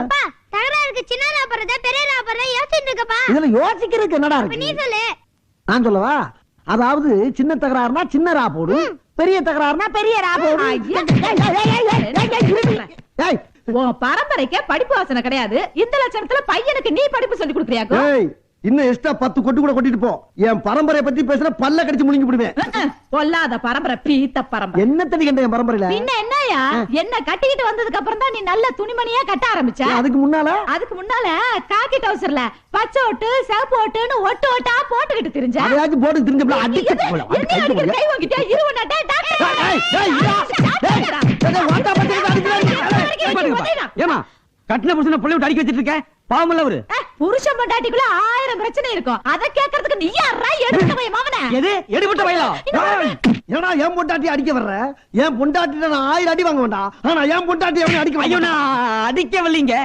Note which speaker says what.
Speaker 1: அப்பா தகராறுக்கு சின்னதா போறதா பெரியதா போறதா யோசிச்சுட்டு இருக்கப்பா.
Speaker 2: இதுல யோசிக்கிறதுக்கு என்னடா
Speaker 1: அப்ப நீ
Speaker 2: இருக்கு?
Speaker 1: சொல்லு.
Speaker 2: நான் சொல்லவா? அதாவது சின்ன தகராறுனா சின்ன ரா போடு, பெரிய தகராறுனா பெரிய ரா போடு. ஏய்,
Speaker 3: உன் பரம்பரைக்கே படிப்பு வாசனை கிடையாது. இந்த லட்சணத்துல பையனுக்கு நீ படிப்பு சொல்லி கொடுக்குறியாக்கோ?
Speaker 2: ஏய், இன்னும் எக்ஸ்ட்ரா 10 கொட்டு கூட கொட்டிட்டு போ. என் பரம்பரைய பத்தி பேசுற பல்ல கடிச்சு முழுங்கி விடுவேன்.
Speaker 3: பொல்லாத பரம்பரை, பீத்த பரம்பரை.
Speaker 2: என்ன தண்ணி கண்ட என் பரம்பரையில?
Speaker 3: பின்ன என்னயா, என்ன கட்டிக்கிட்டு வந்ததுக்கு அப்புறம் தான் நீ நல்ல துணிமணியா கட்ட ஆரம்பிச்ச.
Speaker 2: அதுக்கு முன்னால
Speaker 3: அதுக்கு முன்னால காக்கி டவுசர்ல பச்சை ஓட்டு சிவப்பு ஓட்டுன்னு ஒட்டு ஓட்டா போட்டுக்கிட்டு திரிஞ்ச.
Speaker 2: அதையாச்சும் போட்டு திரிஞ்சப்பல அடிச்சு
Speaker 3: என்ன அடிக்கிற, கை வாங்கிட்டியா? இருவனாட்டே
Speaker 4: ஏமா கட்டின புருஷனை புள்ளை விட்டு அடிக்க வச்சிட்டு இருக்க? பாவமல்ல அவரு.
Speaker 3: புருஷன் பொண்டாட்டிக்குள்ள 1000 பிரச்சனை இருக்கும். அத கேக்குறதுக்கு நீ யாரா எடுத்த போய் மாவனே?
Speaker 4: எது எடுபட்ட வயலா?
Speaker 2: ஏன்னா என் பொண்டாட்டி அடிக்க வர்ற? என் பொண்டாட்டி நான் 1000 அடி வாங்க வேண்டாம். ஆனா என் பொண்டாட்டி அவனை அடிக்க
Speaker 4: ஐயோ நான் அடிக்கவில்லைங்க.